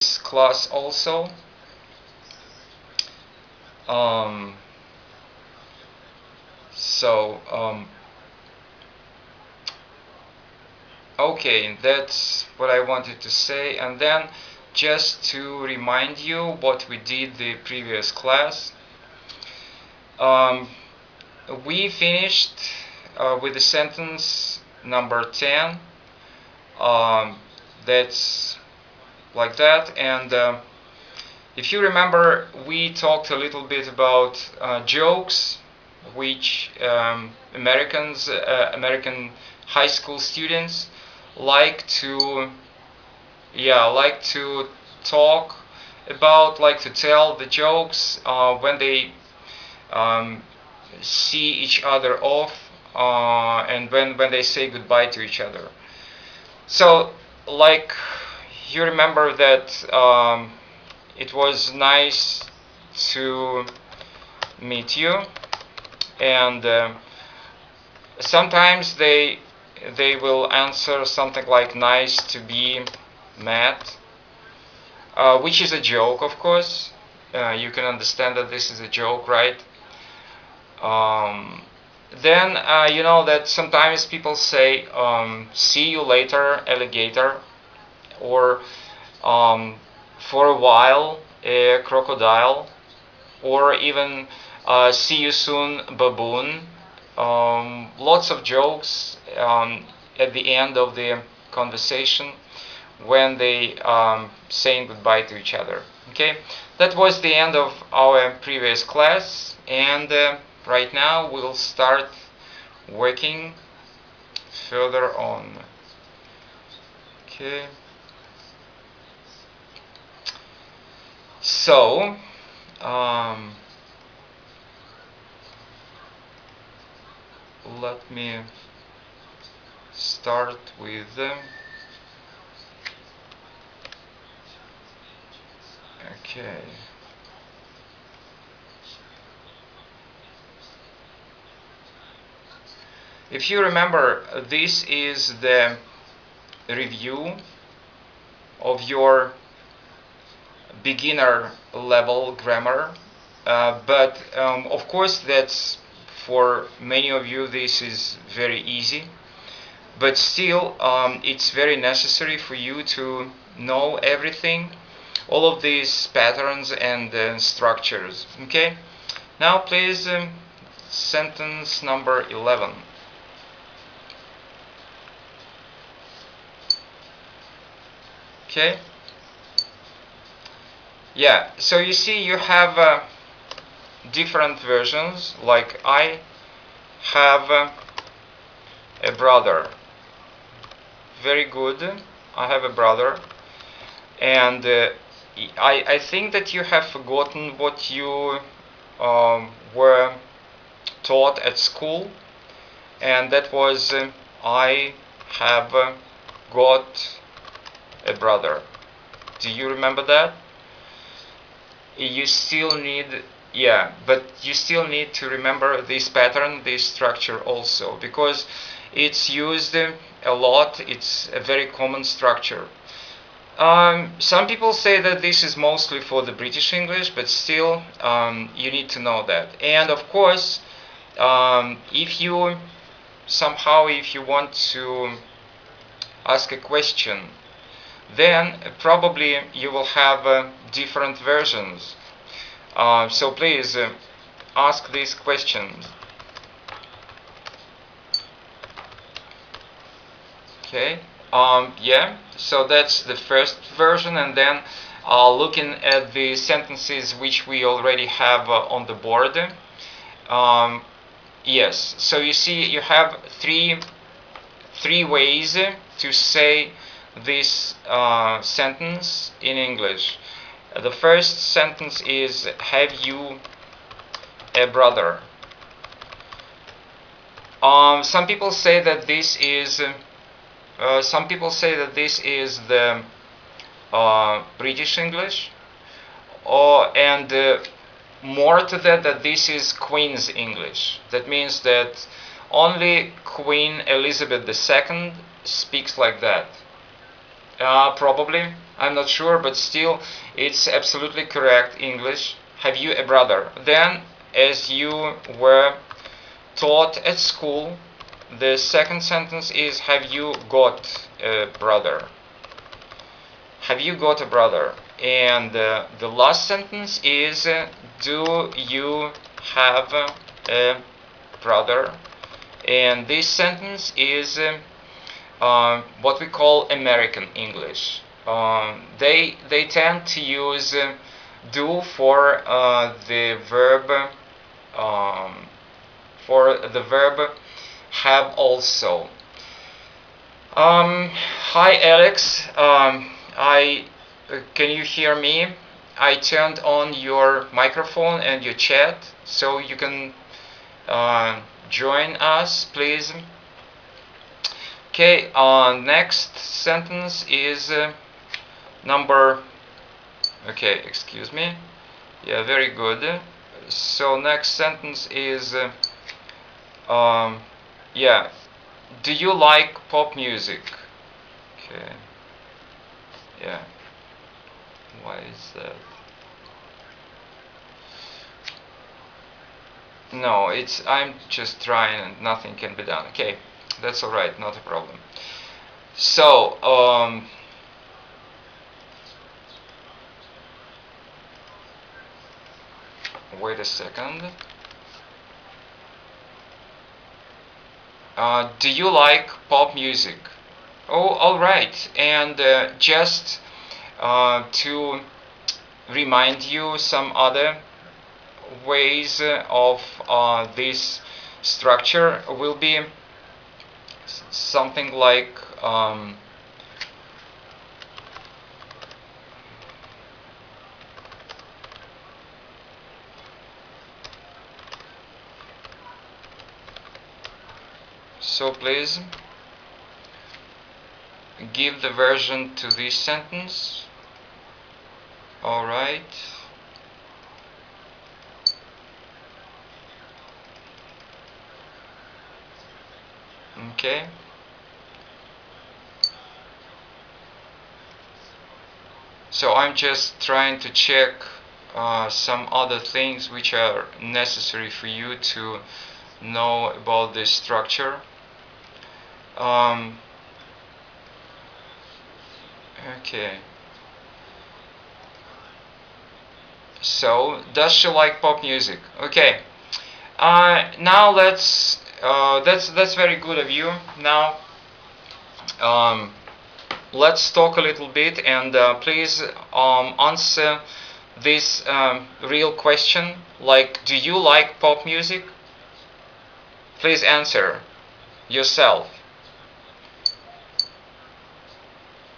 this class also. Um, so, okay, that's what I wanted to say. And then just to remind you what we did the previous class, we finished with the sentence number 10. That's like that. And if you remember, we talked a little bit about jokes, which American high school students like to, like to talk about, like to tell the jokes when they um, see each other off, and when they say goodbye to each other. So, like, you remember that it was nice to meet you, and sometimes they will answer something like nice to be met, which is a joke, of course. You can understand that this is a joke, right? Then you know that sometimes people say see you later, alligator, or for a while, a crocodile, or even see you soon, baboon. Lots of jokes at the end of the conversation when they saying goodbye to each other. Okay, that was the end of our previous class, and right now we'll start working further on. Okay. So, let me start with okay. If you remember, this is the review of your beginner level grammar, but of course that's for many of you this is very easy, but still it's very necessary for you to know everything, all of these patterns and structures. Okay, now please, sentence number 11. Okay. Yeah, so you see you have different versions, like I have a brother. Very good. I have a brother. And I think that you have forgotten what you were taught at school, and that was I have got a brother. Do you remember that? You still need, but you still need to remember this pattern, this structure also, because it's used a lot. It's a very common structure. Some people say that this is mostly for the British English, but still you need to know that. And of course, if you want to ask a question, then probably you will have different versions. So please ask these questions. Okay. So that's the first version, and then looking at the sentences which we already have on the board. Yes. So you see, you have three ways to say this sentence in English. The first sentence is, have you a brother? Some people say that this is the British English, and more to that this is Queen's English. That means that only Queen Elizabeth II speaks like that. Probably. I'm not sure, but still, it's absolutely correct English. Have you a brother? Then, as you were taught at school, the second sentence is, have you got a brother? Have you got a brother? And the last sentence is, do you have a brother? And this sentence is what we call American English. They tend to use do um, for the verb have also. Hi Alex, can you hear me? I turned on your microphone and your chat, so you can join us, please. Okay, next sentence is number. Okay, excuse me. Yeah, very good. So next sentence is. Yeah. Do you like pop music? Okay. Yeah. Why is that? No, I'm just trying and nothing can be done. Okay, that's alright, not a problem. So, wait a second. Do you like pop music? Oh, alright. And just to remind you some other ways of this structure will be something like so please give the version to this sentence. Alright. Okay. So I'm just trying to check some other things which are necessary for you to know about this structure. Okay. So, does she like pop music? Okay. Now that's very good of you. Now, let's talk a little bit and please answer this real question. Like, do you like pop music? Please answer yourself.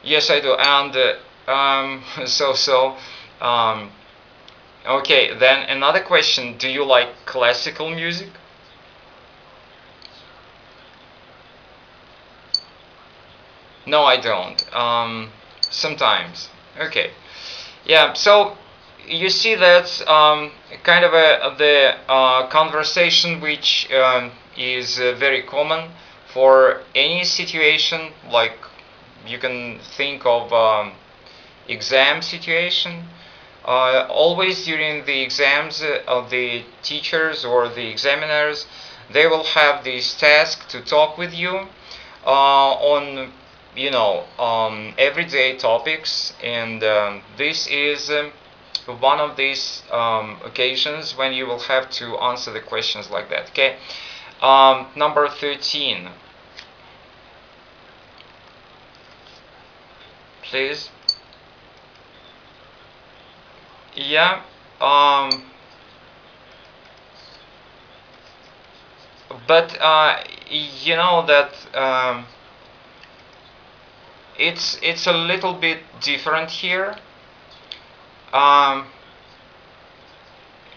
Yes, I do. And okay, then another question. Do you like classical music? No, I don't. Sometimes. Okay. Yeah, so you see that's kind of the conversation which is very common for any situation. Like you can think of exam situation. Always during the exams of the teachers or the examiners, they will have this task to talk with you on everyday topics, and this is one of these occasions when you will have to answer the questions like that. Okay, number 13, please. Yeah. But you know that it's a little bit different here. Um,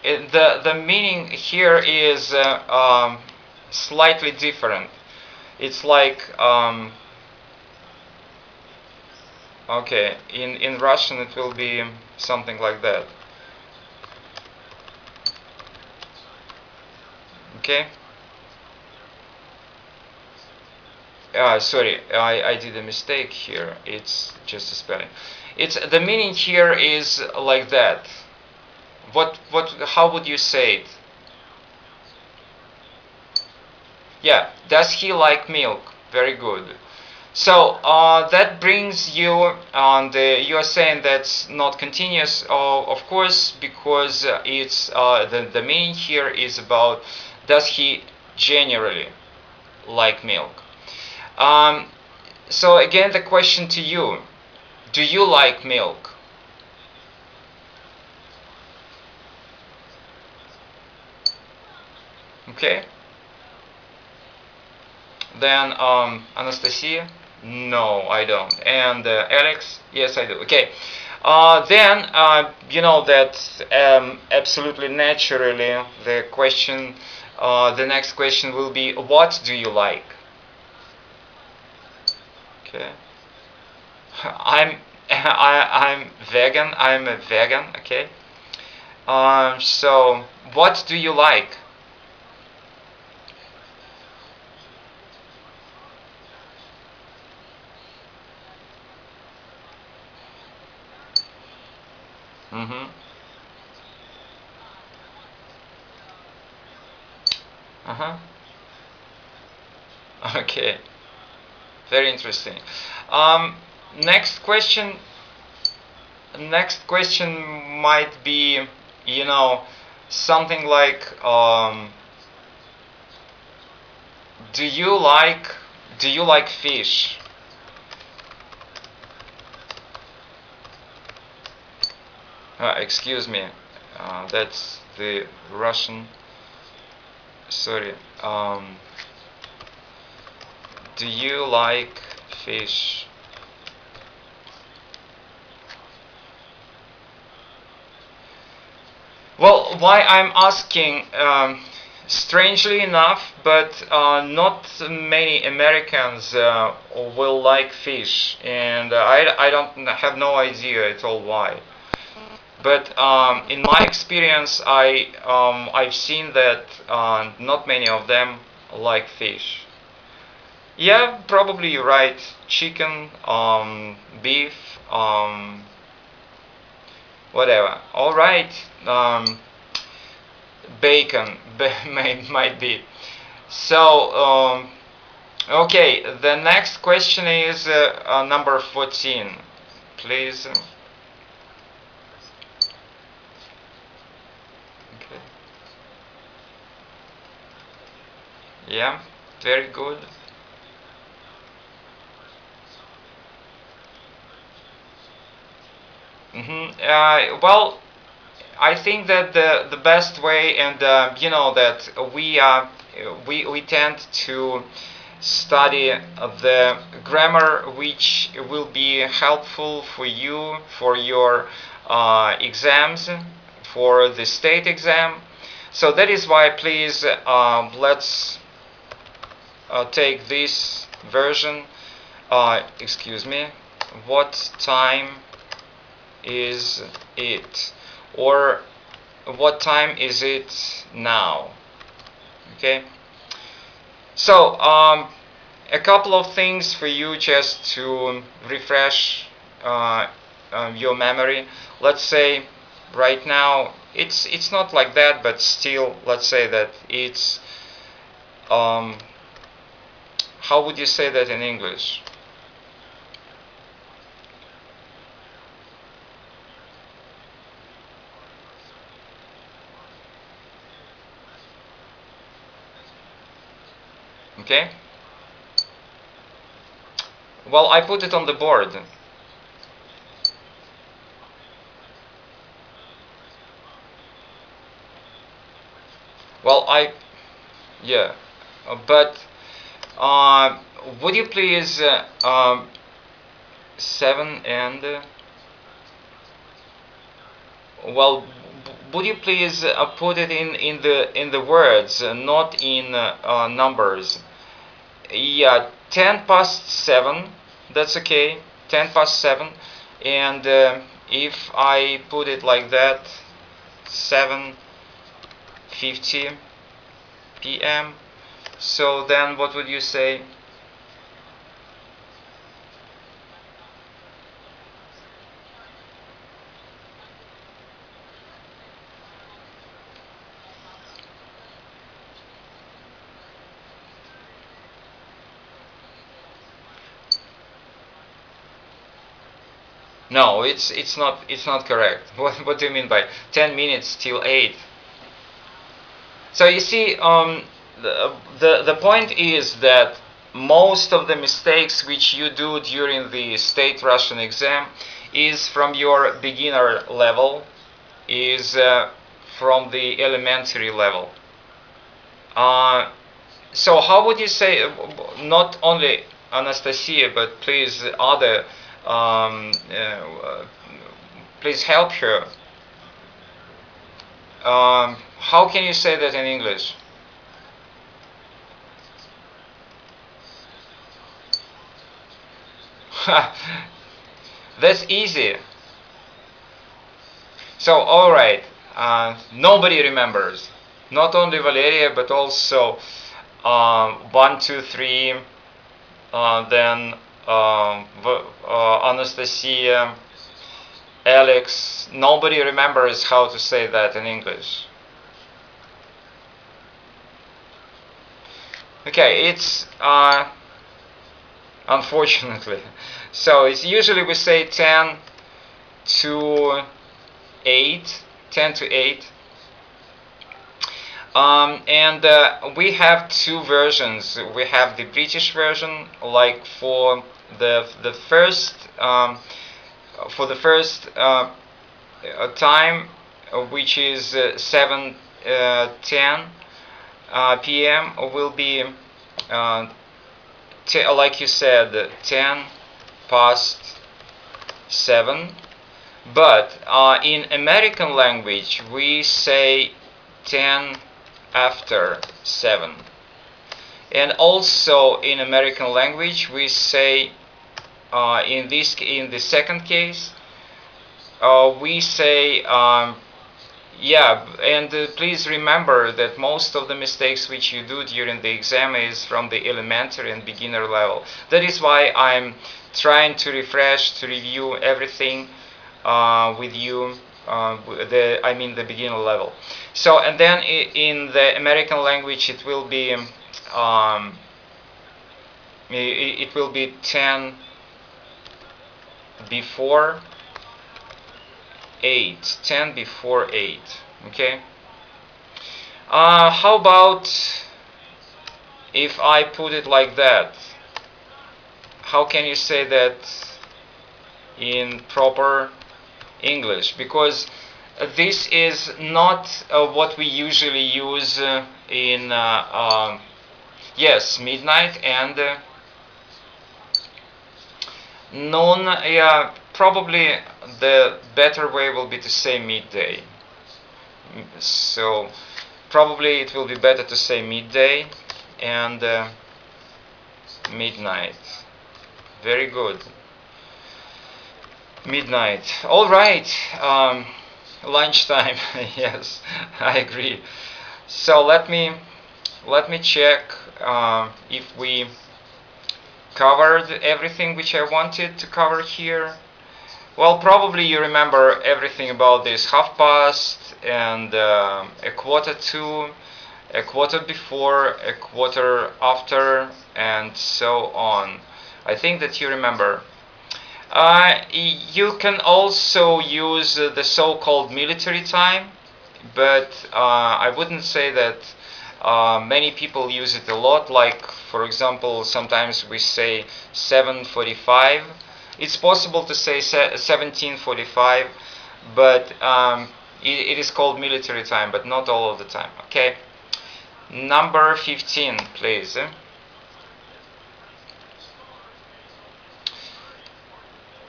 the meaning here is slightly different. It's like okay, in Russian it will be something like that. Okay. Sorry, I did a mistake here. It's just a spelling. It's the meaning here is like that. How would you say it? Yeah, does he like milk? Very good. So that brings you on you are saying that's not continuous, of course, because it's the meaning here is about does he generally like milk. So again, the question to you: do you like milk? Okay. Then Anastasia, no, I don't. And Alex, yes, I do. Okay. Then you know that absolutely naturally the next question will be, what do you like? Okay. I'm I'm vegan. I'm a vegan. Okay. So what do you like? Mm-hmm. Uh-huh. Okay. Very interesting. Um, next question. Next question might be, you know, something like, do you like fish? Excuse me. That's the Russian. Sorry. Do you like fish? Well, why I'm asking, strangely enough, but not many Americans will like fish, and I don't have no idea at all why. But in my experience, I've seen that not many of them like fish. Yeah, probably you're right. Chicken, beef, whatever. All right. Bacon might be. So, okay. The next question is number 14, please. Okay. Yeah, very good. Well, I think that the best way, and you know that we tend to study the grammar, which will be helpful for you for your exams, for the state exam. So that is why, please, let's take this version. Excuse me. What time is it? Or what time is it now? Okay. So a couple of things for you just to refresh your memory. Let's say right now it's not like that, but still, let's say that it's how would you say that in English? Okay. Well, I put it on the board. Well, yeah, but would you please 7 and well, would you please put it in the words, not in numbers? Yeah, 10 past 7. That's okay. 10 past 7, and if I put it like that, 7:50 p.m. So then, what would you say? No, it's not correct. What do you mean by 10 minutes till 8? So you see, the point is that most of the mistakes which you do during the state Russian exam is from your beginner level, is from the elementary level. So how would you say, not only Anastasia, but please other, please help her. How can you say that in English? That's easy. So, alright, nobody remembers. Not only Valeria, but also 1, 2, 3, then Anastasia, Alex. Nobody remembers how to say that in English. Okay, it's unfortunately. So it's usually we say 10 to 8, 10 to 8. And we have two versions. We have the British version, like for the first time, which is 7:10 p.m. will be like you said, 10 past 7. But in American language we say 10 after 7, and also in American language we say in the second case we say yeah, and please remember that most of the mistakes which you do during the exam is from the elementary and beginner level. That is why I'm trying to refresh, to review everything with you, the beginner level. So, and then in the American language it will be 10 before 8, 10 before 8. Okay. How about if I put it like that? How can you say that in proper English? Because this is not what we usually use in yes, midnight and noon. Yeah, probably the better way will be to say midday. So probably it will be better to say midday and midnight. Very good. Midnight. All right. Lunchtime. Yes, I agree. So let me check if we covered everything which I wanted to cover here. Well, probably you remember everything about this half past and a quarter to, a quarter before, a quarter after, and so on. I think that you remember. You can also use the so-called military time, but I wouldn't say that many people use it a lot. Like, for example, sometimes we say 7:45. It's possible to say 17:45, but it is called military time, but not all of the time. Okay. Number 15, please.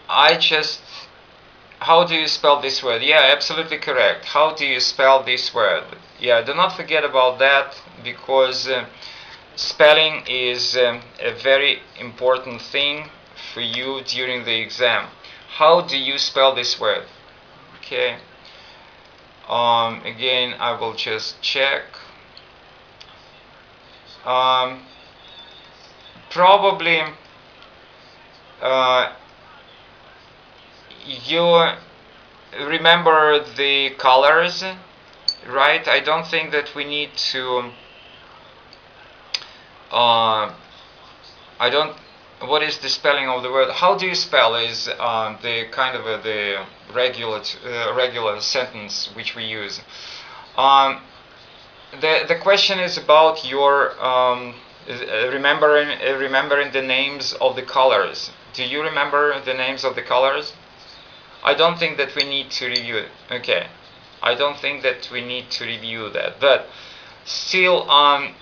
How do you spell this word? Yeah, absolutely correct. How do you spell this word? Yeah, do not forget about that, because spelling is a very important thing for you during the exam. How do you spell this word? Okay. Again, I will just check. Probably you remember the colors, right? I don't think that we need to what is the spelling of the word? How do you spell is the kind of the regular sentence which we use. The question is about your remembering the names of the colors. Do you remember the names of the colors? I don't think that we need to review it. Okay, I don't think that we need to review that, but still,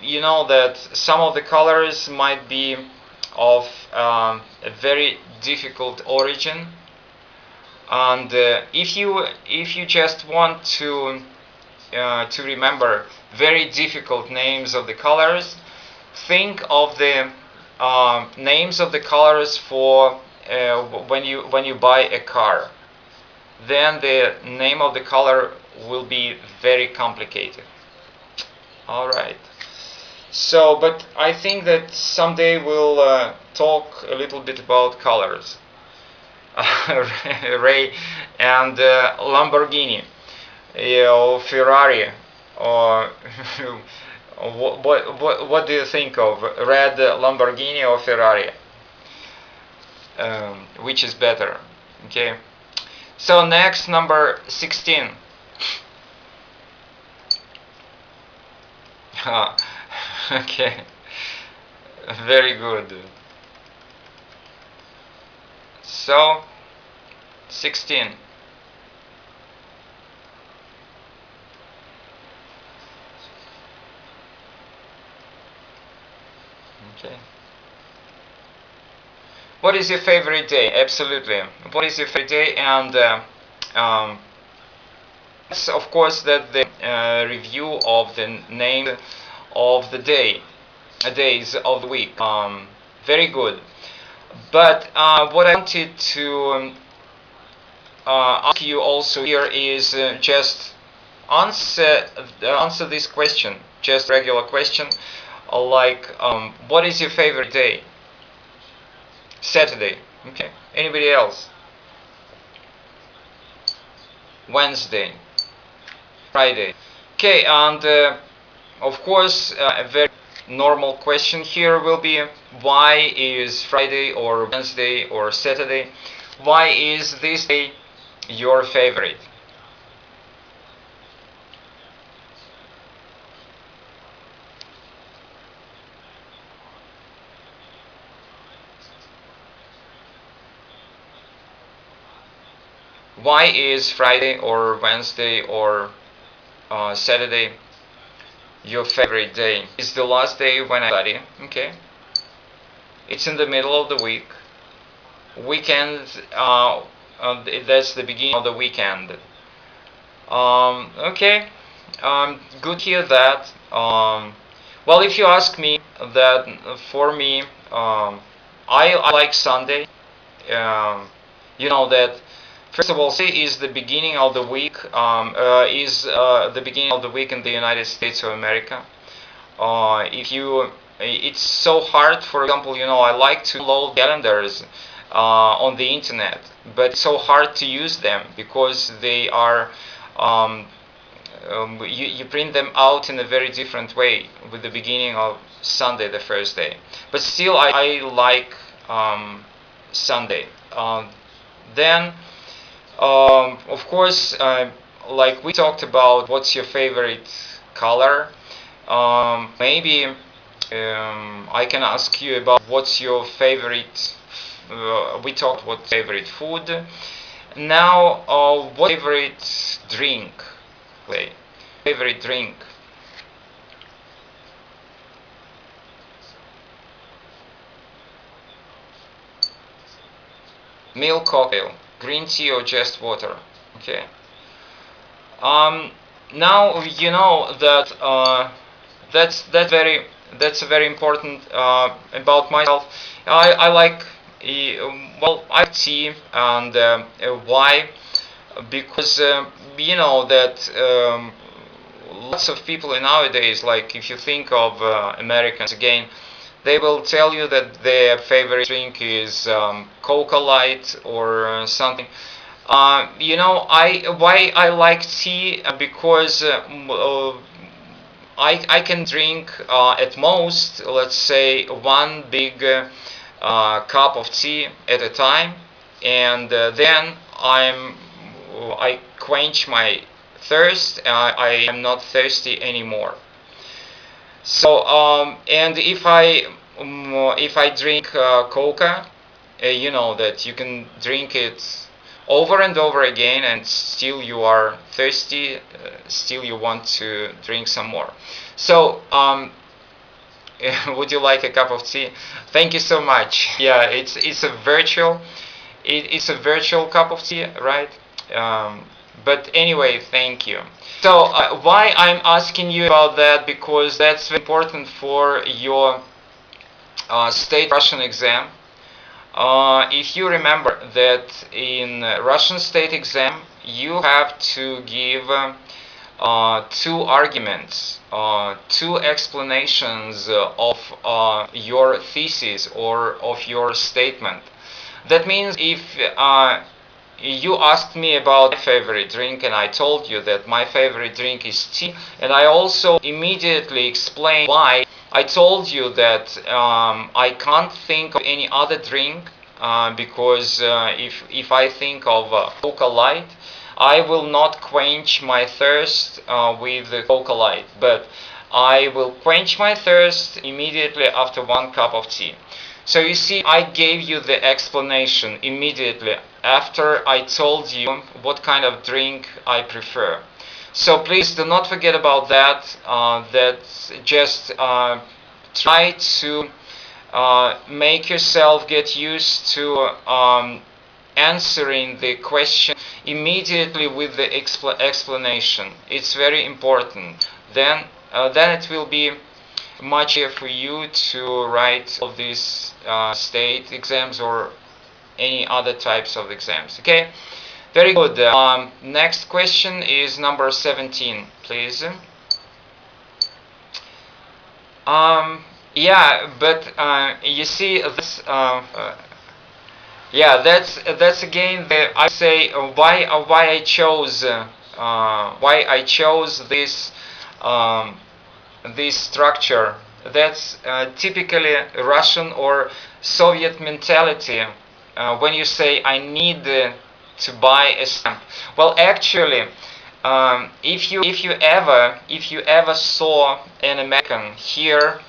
you know that some of the colors might be of a very difficult origin, and if you just want to remember very difficult names of the colors, think of the names of the colors for when you buy a car. Then the name of the color will be very complicated. All right. So, but I think that someday we'll talk a little bit about colors. Ray and Lamborghini, or Ferrari, or what do you think of red Lamborghini or Ferrari? Which is better? Okay. So next, number 16. Okay, very good. So 16. Okay. What is your favorite day? Absolutely. What is your favorite day? And of course, that the review of the name of the days of the week. Very good. But what I wanted to ask you also here is just answer this question, just regular question, like what is your favorite day? Saturday. Okay. Anybody else? Wednesday. Friday. Okay, and of course a very normal question here will be, why is Friday or Wednesday or Saturday, why is this day your favorite? Why is Friday or Wednesday or Saturday your favorite day? It's the last day when I study. Okay. It's in the middle of the week. Weekend. That's the beginning of the weekend. Okay. Good to hear that. Well, if you ask me, that for me, I like Sunday. You know that. First of all, Sunday is the beginning of the week. Is the beginning of the week in the United States of America. It's so hard. For example, you know, I like to load calendars on the internet, but it's so hard to use them because they are. You print them out in a very different way with the beginning of Sunday, the first day. But still, I like Sunday. Then. Of course, like we talked about, what's your favorite color? Maybe I can ask you about what's your favorite. We talked what favorite food. Now, what favorite drink? Favorite drink. Milk cocktail. Green tea or just water? Okay. Now you know that that's a very important about myself. I like I like tea, and why? Because you know that lots of people nowadays, like if you think of Americans again, they will tell you that their favorite drink is Coca Light or something. You know, why I like tea, because I can drink at most, let's say, one big cup of tea at a time, and then I quench my thirst. I am not thirsty anymore. So and if I drink coca, you know that you can drink it over and over again, and still you are thirsty. Still you want to drink some more. So would you like a cup of tea? Thank you so much. Yeah, it's a virtual. It's a virtual cup of tea, right? But anyway, thank you. So why I'm asking you about that? Because that's very important for your state Russian exam. If you remember that in Russian state exam you have to give two arguments, two explanations of your thesis or of your statement. That means if you asked me about my favorite drink, and I told you that my favorite drink is tea, and I also immediately explained why. I told you that I can't think of any other drink because if I think of Coca Light, I will not quench my thirst with Coca Light, but I will quench my thirst immediately after one cup of tea. So you see, I gave you the explanation immediately after I told you what kind of drink I prefer. So please do not forget about that. Just try to make yourself get used to answering the question immediately with the explanation. It's very important. Then it will be much easier for you to write all these state exams or any other types of exams. Okay, very good. Next question is number 17, please. Yeah, but you see, this, yeah, that's again the, I say why I chose this this structure. That's typically Russian or Soviet mentality. When you say I need to buy a stamp, well, actually, if you ever saw an American here,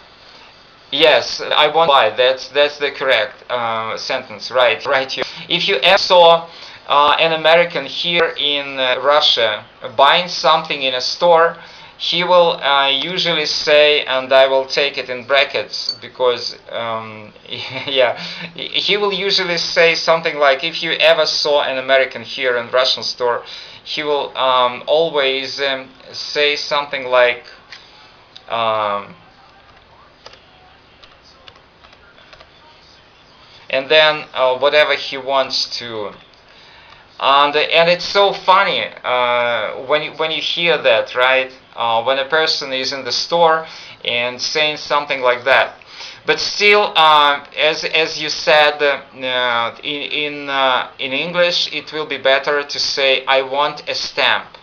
yes, I want to buy. That's the correct sentence, right here. If you ever saw an American here in Russia buying something in a store, he will usually say, and I will take it in brackets because yeah, he will usually say something like, if you ever saw an American here in Russian store, he will always say something like and then whatever he wants to. And it's so funny when you hear that, right? When a person is in the store and saying something like that. But still, as you said, in English, it will be better to say, I want a stamp.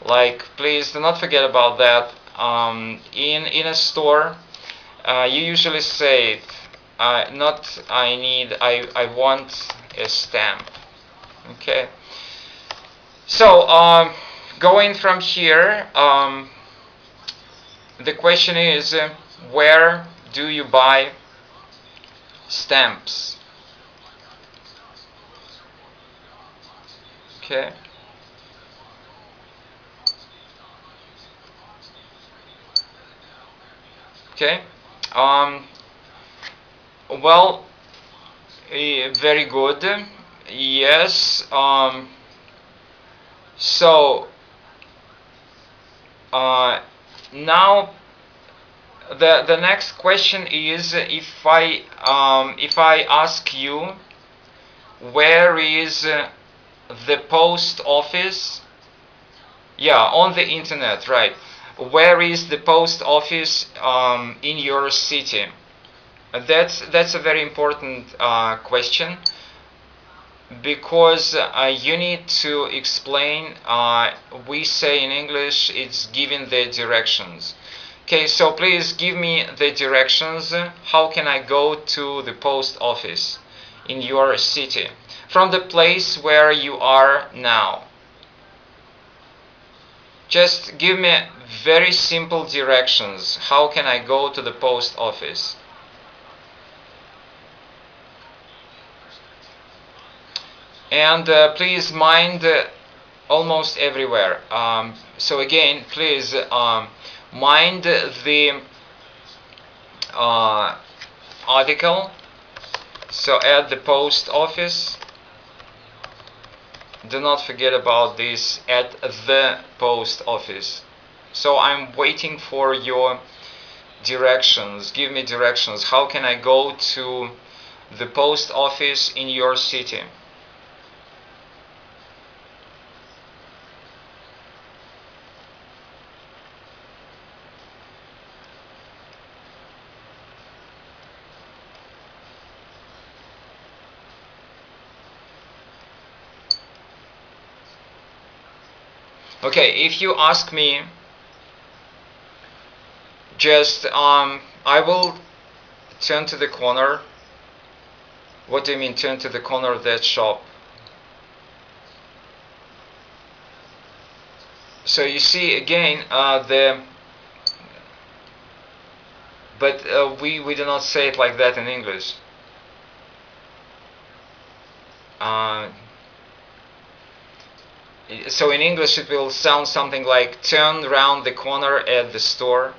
Like, please do not forget about that. In a store, you usually say it. Not I need, I want a stamp. Okay. So going from here, the question is, where do you buy stamps? Okay. Okay. Well, very good. Yes. So now the next question is, if I ask you, where is the post office? Yeah, on the internet, right? Where is the post office in your city? That's a very important question, because you need to explain. We say in English, it's giving the directions. Okay, so please give me the directions. How can I go to the post office in your city from the place where you are now? Just give me very simple directions. How can I go to the post office? And please mind almost everywhere. So again, please mind the article. So at the post office. Do not forget about this, at the post office. So I'm waiting for your directions. Give me directions. How can I go to the post office in your city? Okay, if you ask me, just I will turn to the corner. What do you mean turn to the corner of that shop? So you see again but we do not say it like that in English. So in English it will sound something like turn round the corner at the store.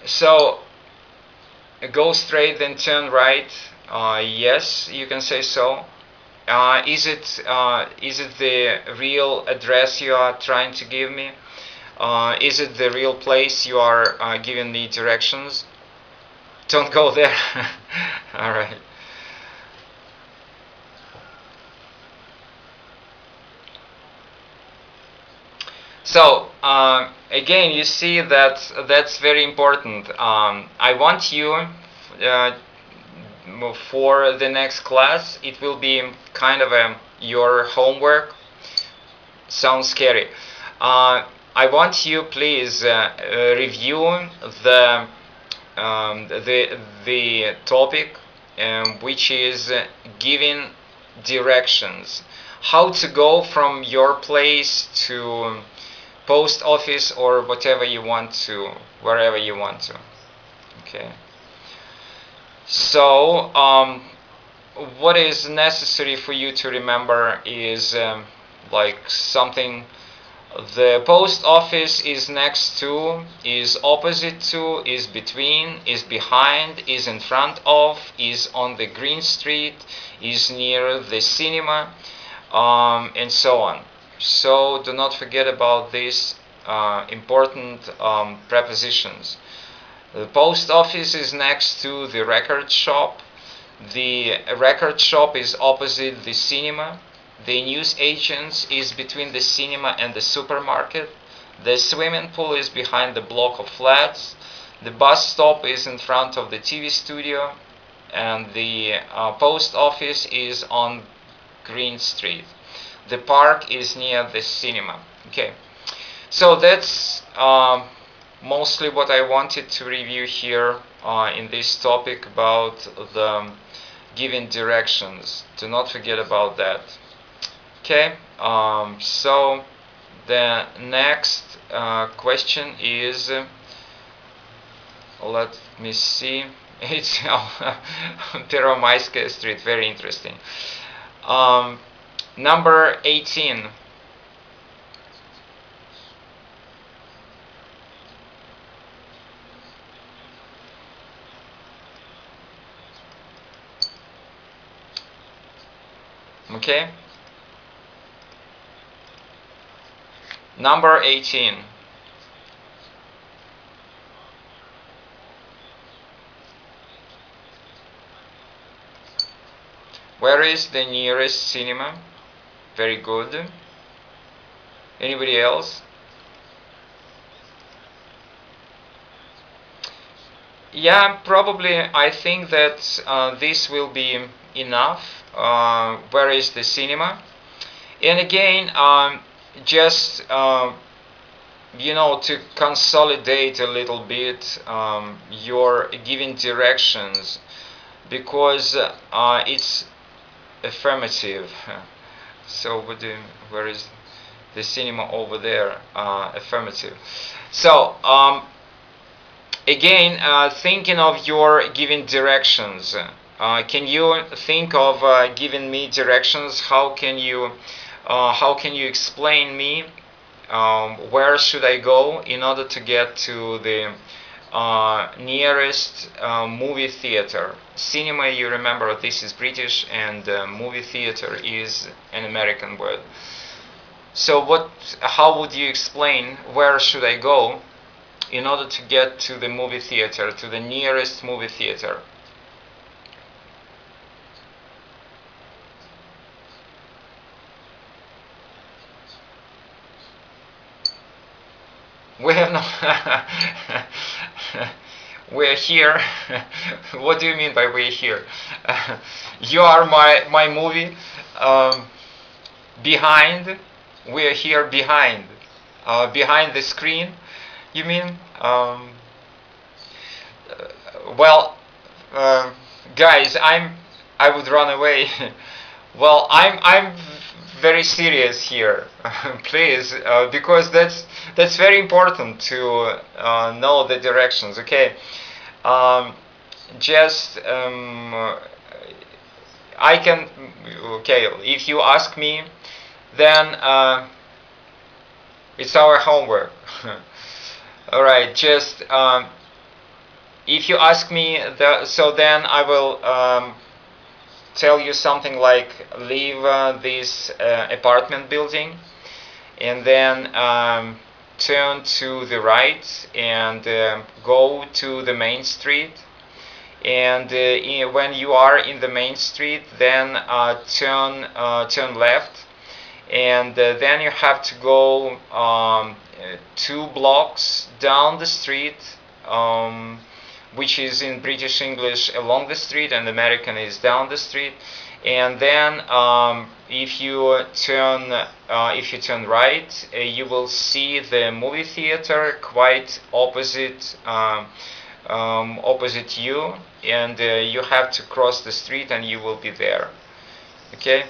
So go straight then turn right. Yes, you can say so. Is it the real address you are trying to give me? Is it the real place you are giving me directions? Don't go there. All right. So again, you see that that's very important. I want you for the next class. It will be kind of your homework. Sounds scary. I want you, please, review the topic, which is giving directions. How to go from your place to post office or whatever you want to, wherever you want to. Okay. So what is necessary for you to remember is like something. The post office is next to, is opposite to, is between, is behind, is in front of, is on the green street, is near the cinema, and so on. So do not forget about these important prepositions. The post office is next to the record shop. The record shop is opposite the cinema. The news agents is between the cinema and the supermarket. The swimming pool is behind the block of flats. The bus stop is in front of the TV studio. And the post office is on Green Street. The park is near the cinema. Okay, so that's mostly what I wanted to review here in this topic about the giving directions. Do not forget about that. Okay, so the next question is, let me see, it's Peromaiskaya Street, very interesting. Number 18. Okay. Number 18. Where is the nearest cinema? Very good. Anybody else? Yeah, probably I think that this will be enough. Where is the cinema? And again, just to consolidate a little bit your given directions, because it's affirmative. So where is the cinema over there? Affirmative. So again, thinking of your given directions. Can you think of giving me directions? How can you explain me where should I go in order to get to the nearest movie theater? Cinema, you remember, this is British, and movie theater is an American word. So how would you explain where should I go in order to get to the movie theater, to the nearest movie theater? We have no. We're here. What do you mean by we're here? You are my movie. Behind. We're here behind. Behind the screen. You mean? Well, guys, I would run away. Well, I'm very serious here, please, because that's very important to know the directions. Okay, just I can. Okay, if you ask me, then it's our homework. All right, just if you ask me, so then I will tell you something like leave this apartment building and then turn to the right and go to the main street, and when you are in the main street, then turn left, and then you have to go 2 blocks down the street, which is in British English along the street, and American is down the street. And then if you turn right, you will see the movie theater quite opposite you, and you have to cross the street and you will be there. Okay.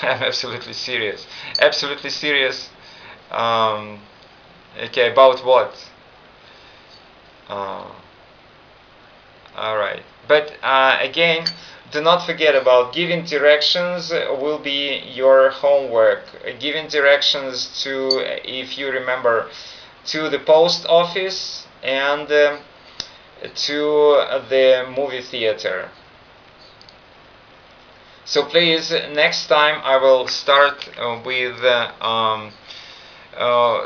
I'm absolutely serious. Absolutely serious. Okay, about what? Alright, but again, do not forget about giving directions will be your homework. Giving directions to, if you remember, to the post office and to the movie theater. So please, next time I will start with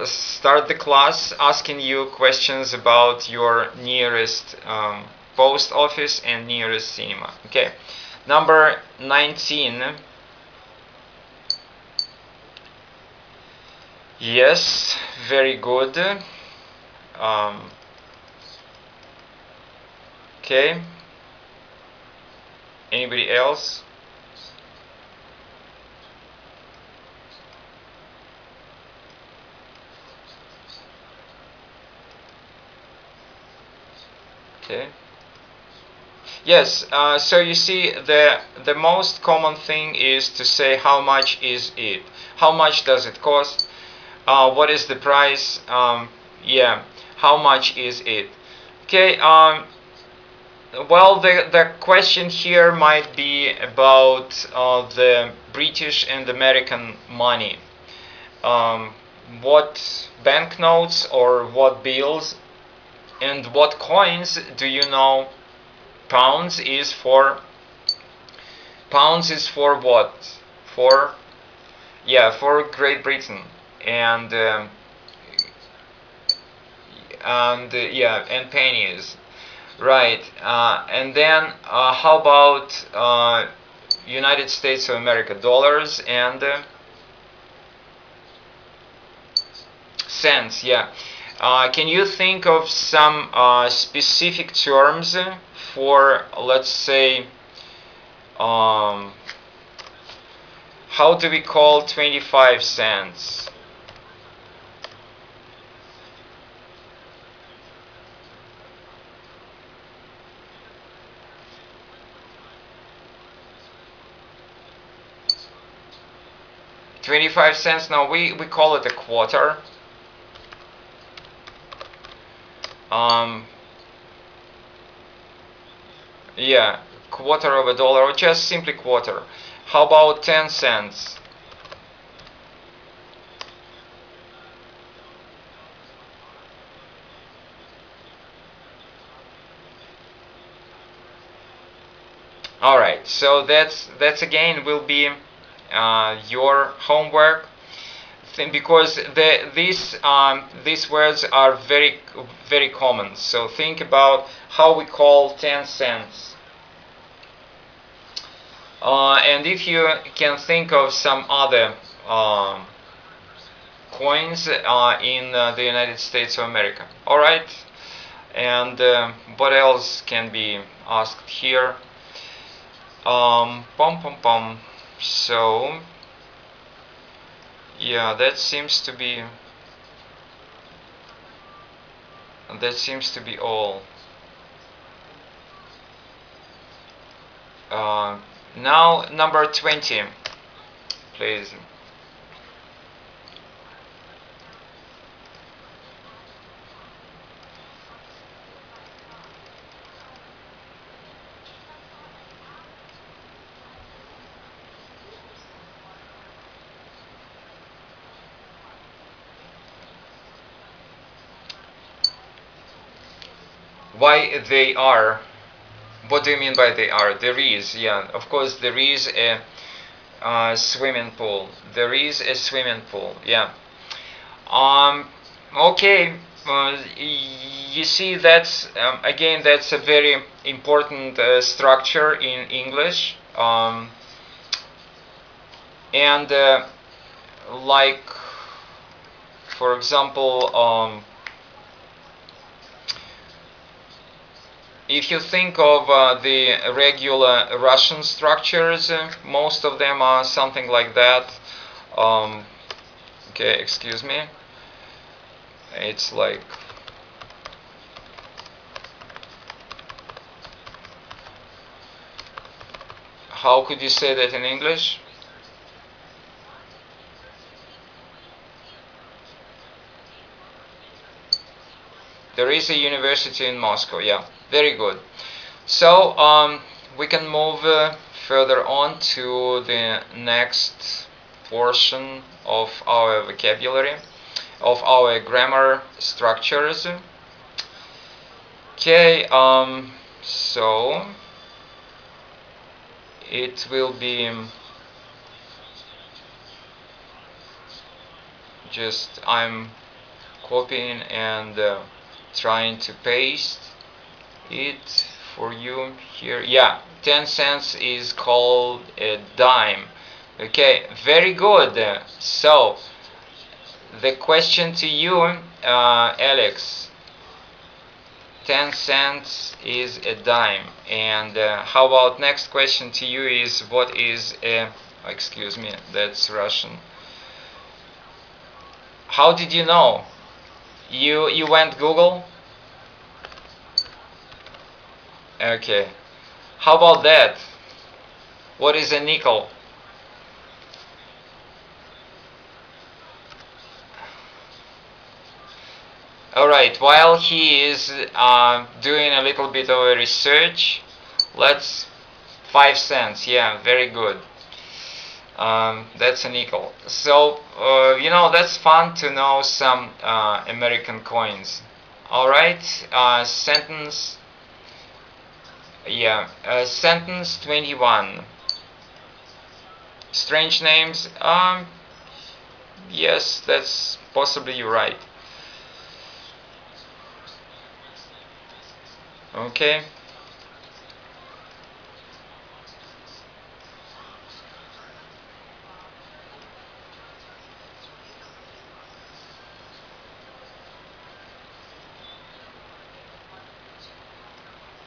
start the class asking you questions about your nearest post office and nearest cinema. Okay, number 19. Yes, very good. Okay, anybody else? Okay. Yes, so you see, the most common thing is to say how much is it? How much does it cost? What is the price? Yeah, how much is it? Okay, well, the question here might be about the British and American money. What banknotes or what bills and what coins do you know? Pounds is for what? For Great Britain, and pennies, right? And then how about United States of America? Dollars and cents. Yeah. Can you think of some specific terms for, let's say, How do we call 25 cents? $0.25. Now we call it a quarter. Yeah, quarter of a dollar, or just simply quarter. How about 10 cents? All right, so that's again will be your homework, because these words are very common. So think about how we call 10 cents. And if you can think of some other coins in the United States of America. All right, and what else can be asked here? So yeah, that seems to be all. Now number 20, please. Why they are? What do you mean by they are? There is, yeah, of course, there is a swimming pool. There is a swimming pool, yeah. Okay, you see, that's again, that's a very important structure in English. And like, for example, if you think of the regular Russian structures, most of them are something like that. Okay, excuse me. It's like, how could you say that in English? There is a university in Moscow, yeah, very good. So we can move further on to the next portion of our vocabulary, of our grammar structures. Okay, so it will be just, I'm copying and trying to paste it for you here. Yeah, 10 cents is called a dime. Okay, very good. So the question to you, Alex, 10 cents is a dime. And how about next question to you is, what is a, excuse me, that's Russian. How did you know? You went Google? Okay. How about that? What is a nickel? Alright, while he is doing a little bit of a research, let's 5 cents, yeah, very good. That's a nickel. So, you know, that's fun to know some American coins. Alright, sentence, yeah, sentence 21. Strange names, yes, that's possibly you're right. Okay.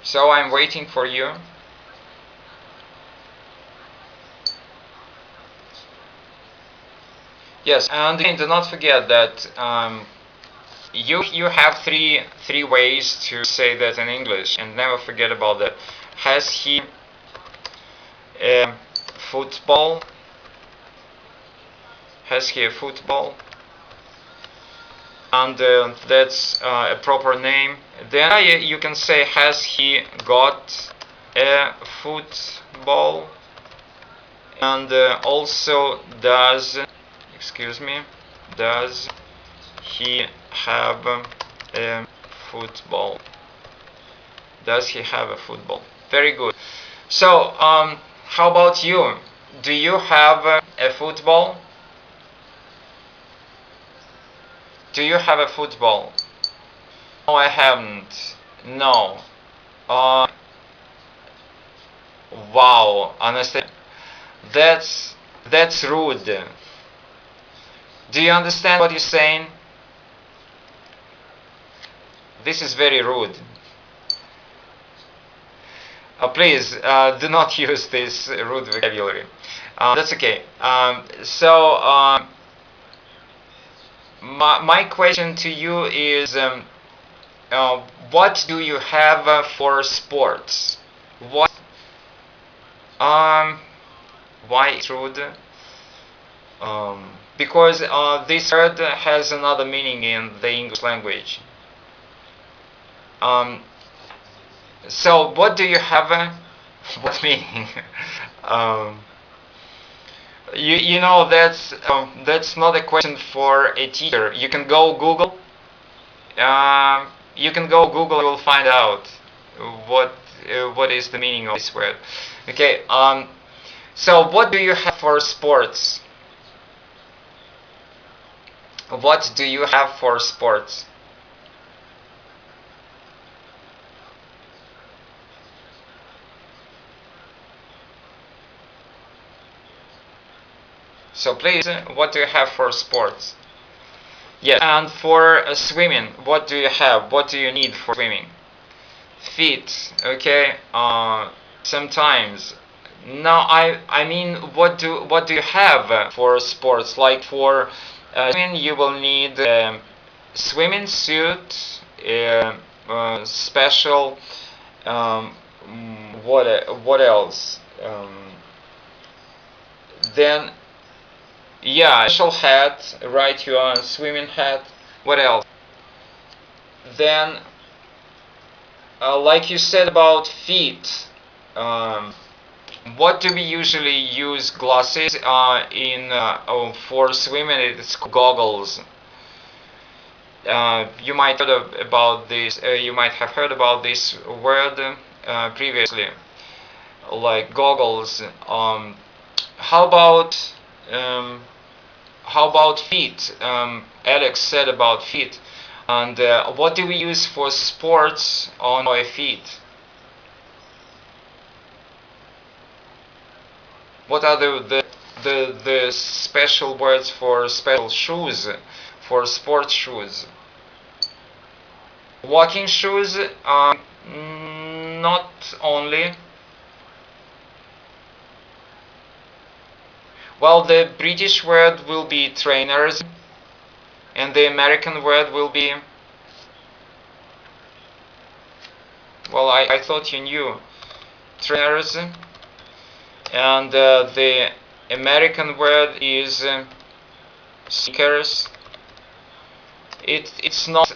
So I'm waiting for you. Yes, and again, do not forget that you have three ways to say that in English, and never forget about that. Has he a football? Has he a football? And that's a proper name. Then you can say, has he got a football? And also, does he have a football? Does he have a football? Very good. So, how about you? Do you have a football? Do you have a football? No, I haven't. No. Wow, Anastasia, that's rude. Do you understand what you're saying? This is very rude. Please do not use this rude vocabulary. That's okay. My question to you is, what do you have for sports? What? Why it's rude? Because this word has another meaning in the English language. So what do you have? What meaning? You know that's not a question for a teacher. You can go Google. You will find out what is the meaning of this word. Okay. So what do you have for sports? What do you have for sports? So please, what do you have for sports? Yes, and for swimming, what do you have? What do you need for swimming? Feet, okay. Sometimes. Now, I mean, what do you have for sports? Like for swimming, you will need a swimming suit, special. What else? Then. Yeah, special hat, right? You are a swimming hat. What else? Then, like you said about feet, what do we usually use glasses for swimming? It's goggles. You might about this. You might have heard about this word previously, like goggles. How about feet? Alex said about feet. And what do we use for sports on our feet? What are the special words for special shoes, for sports shoes? Walking shoes? Not only. Well, the British word will be trainers, and the American word will be... Well, I thought you knew. Trainers, and the American word is sneakers. It's not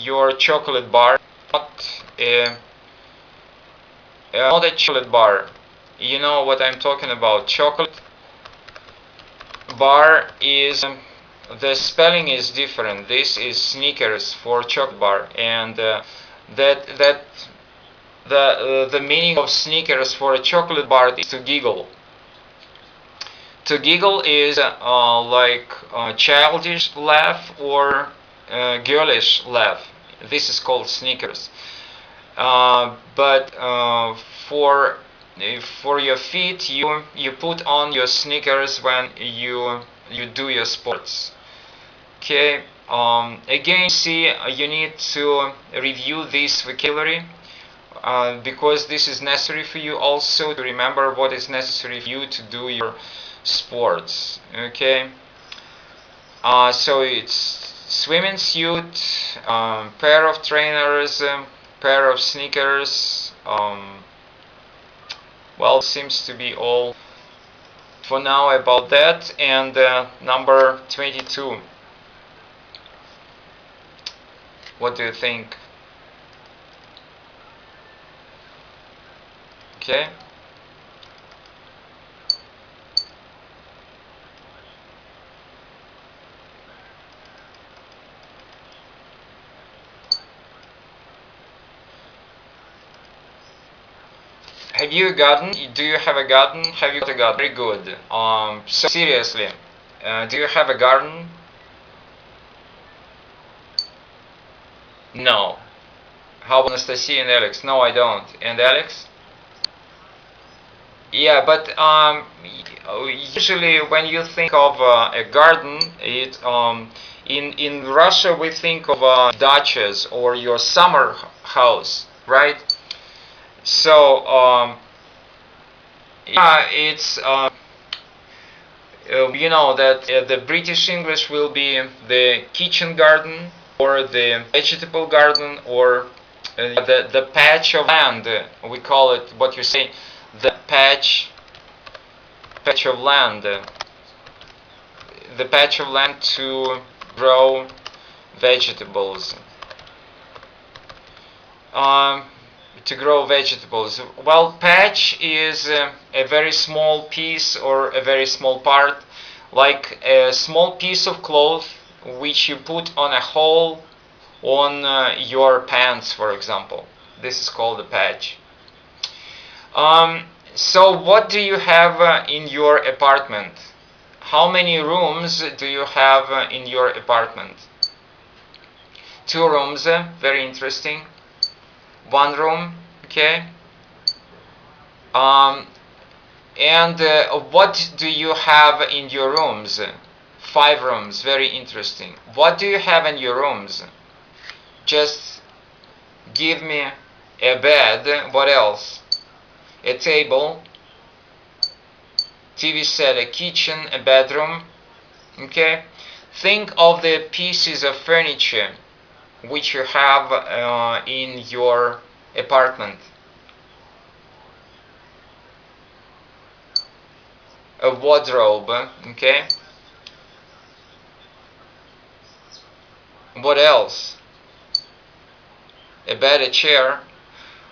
your chocolate bar, not a chocolate bar. You know what I'm talking about. Chocolate bar is the spelling is different. This is sneakers for chocolate bar, and the meaning of sneakers for a chocolate bar is to giggle. To giggle is like a childish laugh or girlish laugh. This is called sneakers. But for your feet, you put on your sneakers when you do your sports. Okay. Again, see, you need to review this vocabulary because this is necessary for you also to remember what is necessary for you to do your sports. Okay. So it's swimming suit, pair of trainers, pair of sneakers. Well, seems to be all for now about that. And number 22. What do you think? Okay. Have you a garden? Do you have a garden? Have you got a garden? Very good. So seriously, do you have a garden? No. How about Anastasia and Alex? No, I don't. And Alex? Yeah, but usually when you think of a garden, in Russia we think of dachas or your summer house, right? So yeah, it's you know that the British English will be the kitchen garden or the vegetable garden or the patch of land. We call it, what you say, the patch of land. The patch of land to grow vegetables. Well, patch is a very small piece or a very small part, like a small piece of cloth which you put on a hole on your pants, for example. This is called a patch. So what do you have in your apartment? How many rooms do you have in your apartment? 2 rooms, very interesting. 1 room, okay. And what do you have in your rooms? 5 rooms, very interesting. What do you have in your rooms? Just give me a bed. What else? A table, TV set, a kitchen, a bedroom. Okay. Think of the pieces of furniture which you have in your apartment. A wardrobe, okay. What else? A bed, a chair.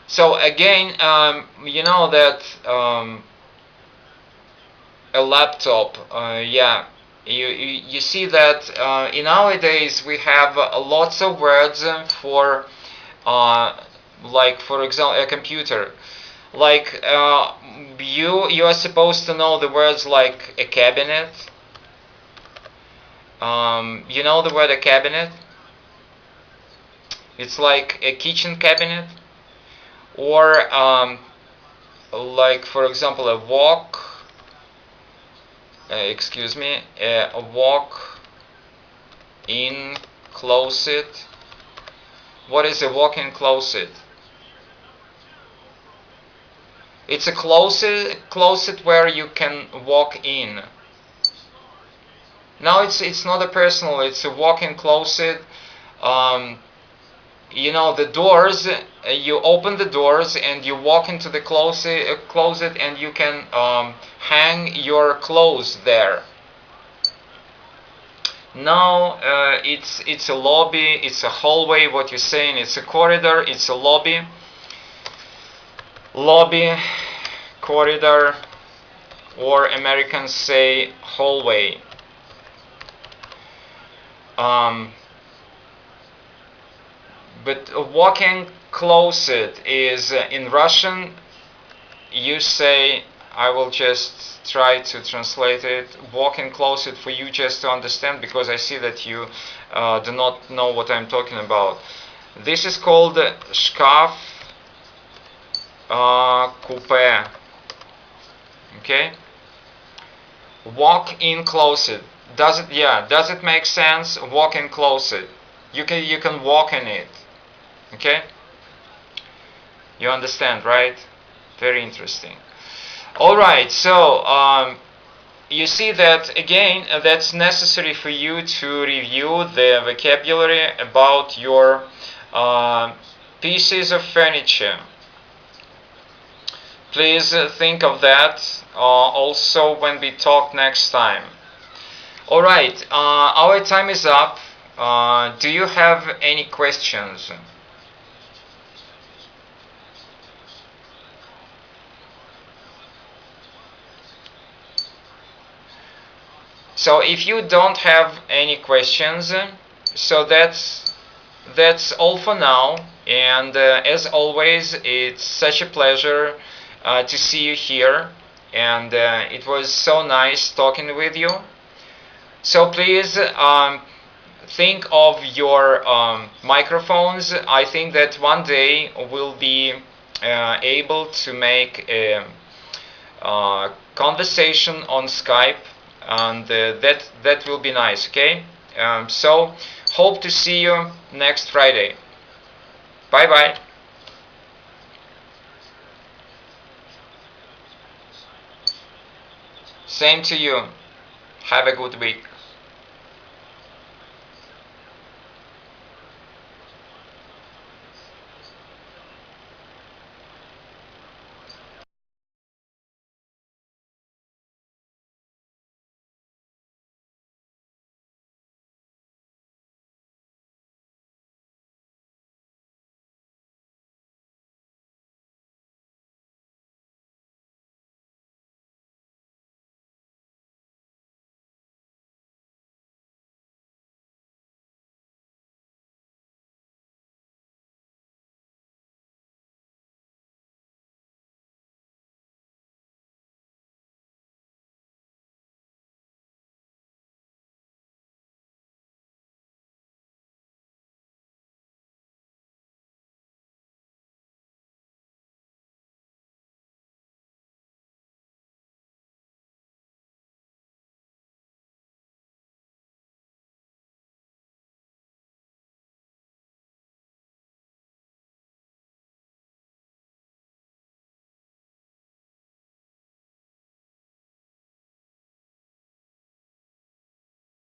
So again, you know that a laptop, yeah. You see that in nowadays we have lots of words for like, for example, a computer. Like you are supposed to know the words like a cabinet. You know the word a cabinet? It's like a kitchen cabinet, or like, for example, a walk. A walk-in closet. What is a walk-in closet? It's a closet where you can walk in. No, it's not a personal. It's a walk-in closet. You know, the doors. You open the doors and you walk into the closet, and you can hang your clothes there. Now it's a lobby. It's a hallway. What you're saying? It's a corridor. It's a lobby. Lobby, corridor, or Americans say hallway. But a walk-in closet is in Russian. You say, I will just try to translate it. Walk-in closet for you, just to understand, because I see that you do not know what I'm talking about. This is called шкаф coupe. Okay. Walk-in closet. Does it make sense? Walk-in closet. You can walk in it. Okay? You understand, right? Very interesting. Alright, so you see that again that's necessary for you to review the vocabulary about your pieces of furniture. Please think of that also when we talk next time. Alright, our time is up. Do you have any questions? So if you don't have any questions, so that's all for now. And as always, it's such a pleasure to see you here, and it was so nice talking with you. So please think of your microphones. I think that one day we'll be able to make a conversation on Skype, and that will be nice. Okay. So hope to see you next Friday. Bye bye. Same to you. Have a good week.